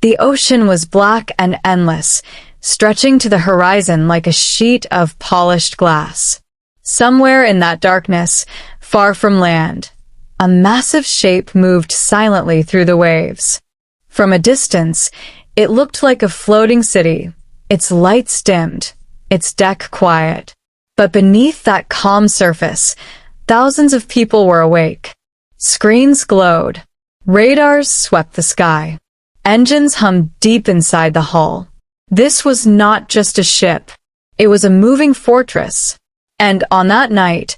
The ocean was black and endless, stretching to the horizon like a sheet of polished glass. Somewhere in that darkness, far from land, a massive shape moved silently through the waves. From a distance, it looked like a floating city, its lights dimmed, its deck quiet. But beneath that calm surface, thousands of people were awake. Screens glowed. Radars swept the sky. Engines hummed deep inside the hull. This was not just a ship. It was a moving fortress. And on that night,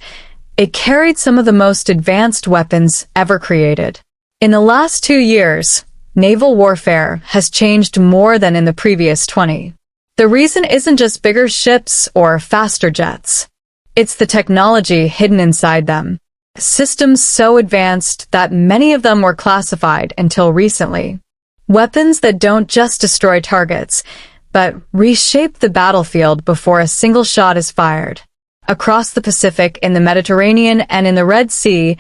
it carried some of the most advanced weapons ever created. In the last 2 years, naval warfare has changed more than in the previous 20. The reason isn't just bigger ships or faster jets. It's the technology hidden inside them. Systems so advanced that many of them were classified until recently. Weapons that don't just destroy targets, but reshape the battlefield before a single shot is fired. Across the Pacific, in the Mediterranean, and in the Red Sea,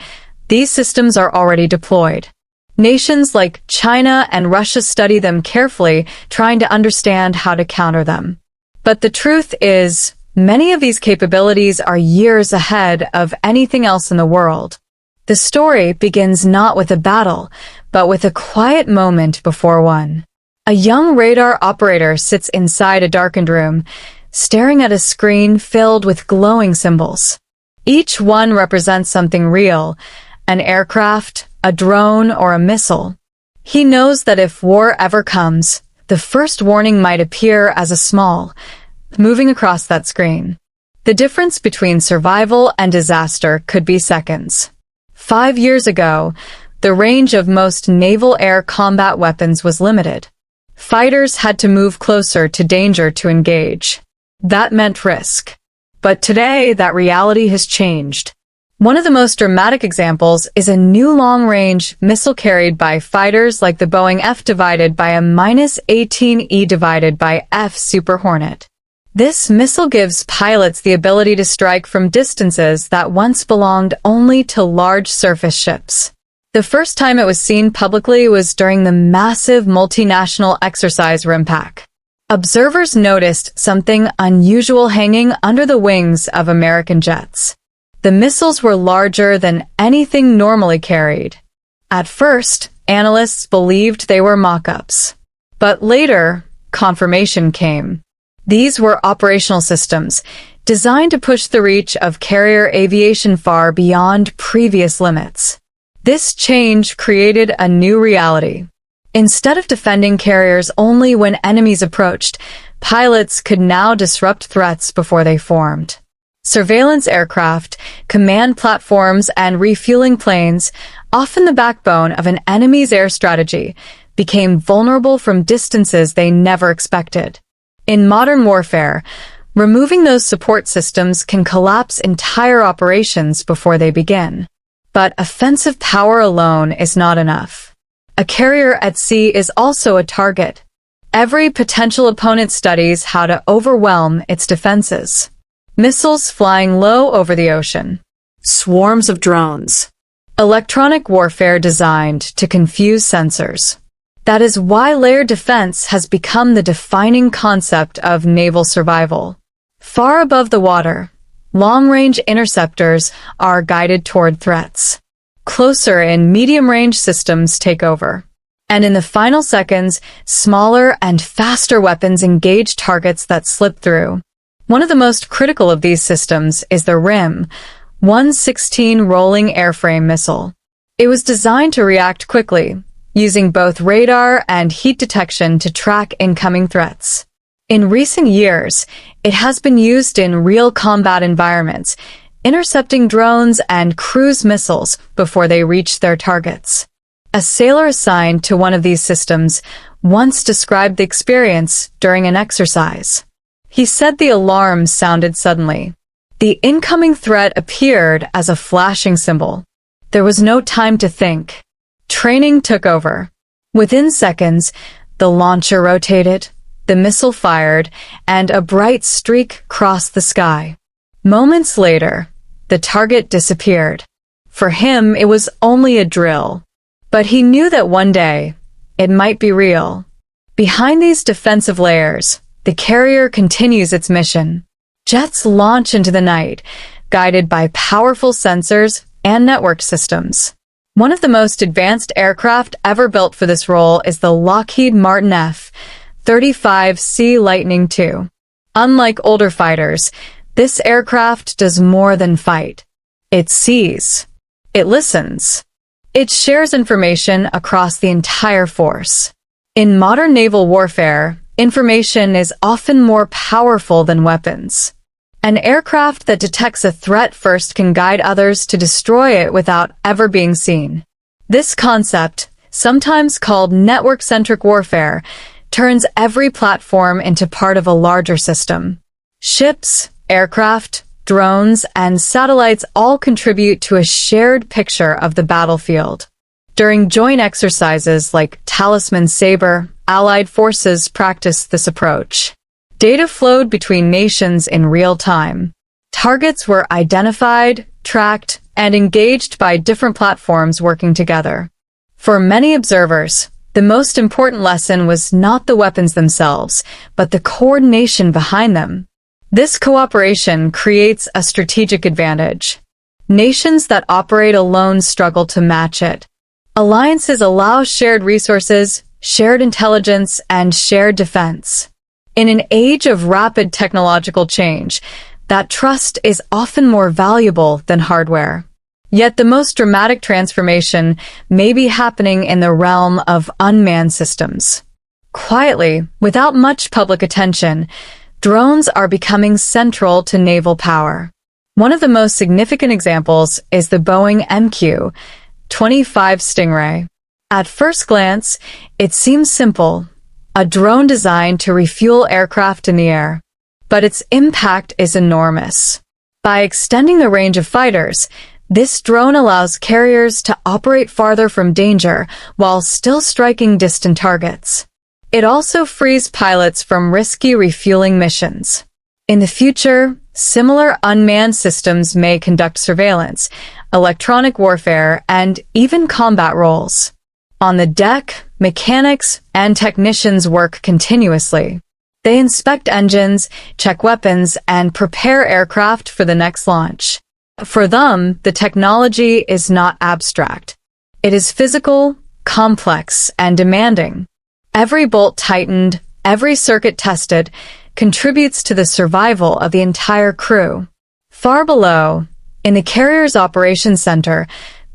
these systems are already deployed. Nations like China and Russia study them carefully, trying to understand how to counter them. But the truth is, many of these capabilities are years ahead of anything else in the world. The story begins not with a battle, but with a quiet moment before one. A young radar operator sits inside a darkened room, staring at a screen filled with glowing symbols. Each one represents something real, an aircraft, a drone, or a missile. He knows that if war ever comes, the first warning might appear as a small, moving across that screen. The difference between survival and disaster could be seconds. 5 years ago, the range of most naval air combat weapons was limited. Fighters had to move closer to danger to engage. That meant risk. But today, that reality has changed. One of the most dramatic examples is a new long-range missile carried by fighters like the Boeing F divided by a -18E divided by F Super Hornet. This missile gives pilots the ability to strike from distances that once belonged only to large surface ships. The first time it was seen publicly was during the massive multinational exercise RIMPAC. Observers noticed something unusual hanging under the wings of American jets. The missiles were larger than anything normally carried. At first, analysts believed they were mock-ups. But later, confirmation came. These were operational systems, designed to push the reach of carrier aviation far beyond previous limits. This change created a new reality. Instead of defending carriers only when enemies approached, pilots could now disrupt threats before they formed. Surveillance aircraft, command platforms, and refueling planes, often the backbone of an enemy's air strategy, became vulnerable from distances they never expected. In modern warfare, removing those support systems can collapse entire operations before they begin. But offensive power alone is not enough. A carrier at sea is also a target. Every potential opponent studies how to overwhelm its defenses. Missiles flying low over the ocean. Swarms of drones. Electronic warfare designed to confuse sensors. That is why layered defense has become the defining concept of naval survival. Far above the water, long-range interceptors are guided toward threats. Closer in medium-range systems take over. And in the final seconds, smaller and faster weapons engage targets that slip through. One of the most critical of these systems is the RIM, 116 Rolling Airframe Missile. It was designed to react quickly, using both radar and heat detection to track incoming threats. In recent years, it has been used in real combat environments, intercepting drones and cruise missiles before they reach their targets. A sailor assigned to one of these systems once described the experience during an exercise. He said the alarm sounded suddenly. The incoming threat appeared as a flashing symbol. There was no time to think. Training took over. Within seconds, the launcher rotated, the missile fired, and a bright streak crossed the sky. Moments later, the target disappeared. For him, it was only a drill. But he knew that one day, it might be real. Behind these defensive layers, the carrier continues its mission. Jets launch into the night, guided by powerful sensors and network systems. One of the most advanced aircraft ever built for this role is the Lockheed Martin F-35C Lightning II. Unlike older fighters, this aircraft does more than fight. It sees. It listens. It shares information across the entire force. In modern naval warfare, information is often more powerful than weapons. An aircraft that detects a threat first can guide others to destroy it without ever being seen. This concept, sometimes called network-centric warfare, turns every platform into part of a larger system. Ships, aircraft, drones, and satellites all contribute to a shared picture of the battlefield. During joint exercises like Talisman Sabre, Allied forces practiced this approach. Data flowed between nations in real time. Targets were identified, tracked, and engaged by different platforms working together. For many observers, the most important lesson was not the weapons themselves, but the coordination behind them. This cooperation creates a strategic advantage. Nations that operate alone struggle to match it. Alliances allow shared resources, shared intelligence, and shared defense. In an age of rapid technological change, that trust is often more valuable than hardware. Yet the most dramatic transformation may be happening in the realm of unmanned systems. Quietly, without much public attention, drones are becoming central to naval power. One of the most significant examples is the Boeing MQ-25 Stingray. At first glance, it seems simple, a drone designed to refuel aircraft in the air. But its impact is enormous. By extending the range of fighters, this drone allows carriers to operate farther from danger while still striking distant targets. It also frees pilots from risky refueling missions. In the future, similar unmanned systems may conduct surveillance, electronic warfare, and even combat roles. On the deck, mechanics and technicians work continuously. They inspect engines, check weapons, and prepare aircraft for the next launch. For them, the technology is not abstract. It is physical, complex, and demanding. Every bolt tightened, every circuit tested, contributes to the survival of the entire crew. Far below, in the carrier's operations center,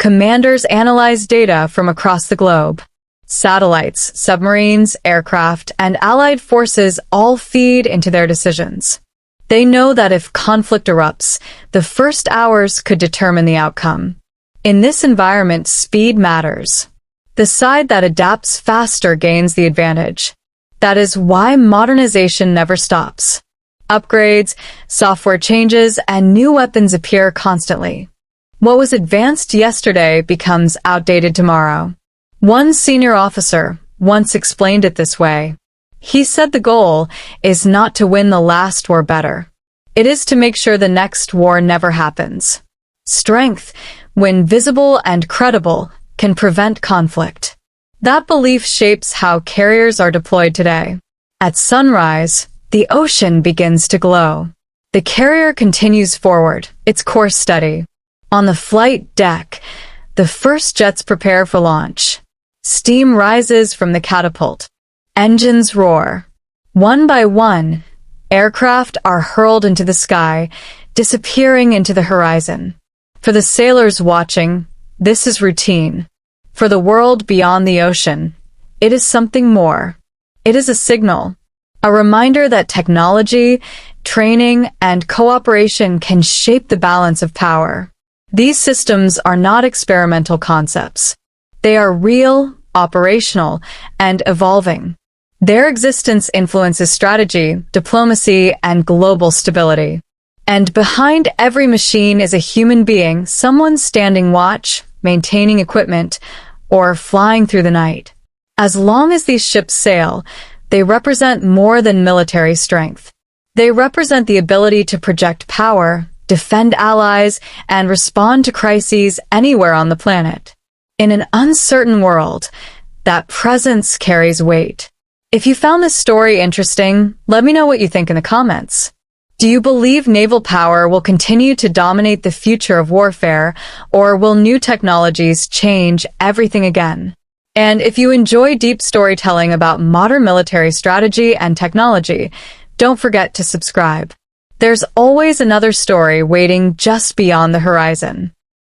commanders analyze data from across the globe. Satellites, submarines, aircraft, and allied forces all feed into their decisions. They know that if conflict erupts, the first hours could determine the outcome. In this environment, speed matters. The side that adapts faster gains the advantage. That is why modernization never stops. Upgrades, software changes, and new weapons appear constantly. What was advanced yesterday becomes outdated tomorrow. One senior officer once explained it this way. He said the goal is not to win the last war better. It is to make sure the next war never happens. Strength, when visible and credible, can prevent conflict. That belief shapes how carriers are deployed today. At sunrise, the ocean begins to glow. The carrier continues forward, its course steady. On the flight deck, the first jets prepare for launch. Steam rises from the catapult. Engines roar. One by one, aircraft are hurled into the sky, disappearing into the horizon. For the sailors watching, this is routine. For the world beyond the ocean, it is something more. It is a signal, a reminder that technology, training, and cooperation can shape the balance of power. These systems are not experimental concepts. They are real, operational, and evolving. Their existence influences strategy, diplomacy, and global stability. And behind every machine is a human being, someone standing watch, maintaining equipment, or flying through the night. As long as these ships sail, they represent more than military strength. They represent the ability to project power, defend allies, and respond to crises anywhere on the planet. In an uncertain world, that presence carries weight. If you found this story interesting, let me know what you think in the comments. Do you believe naval power will continue to dominate the future of warfare, or will new technologies change everything again? And if you enjoy deep storytelling about modern military strategy and technology, don't forget to subscribe. There's always another story waiting just beyond the horizon.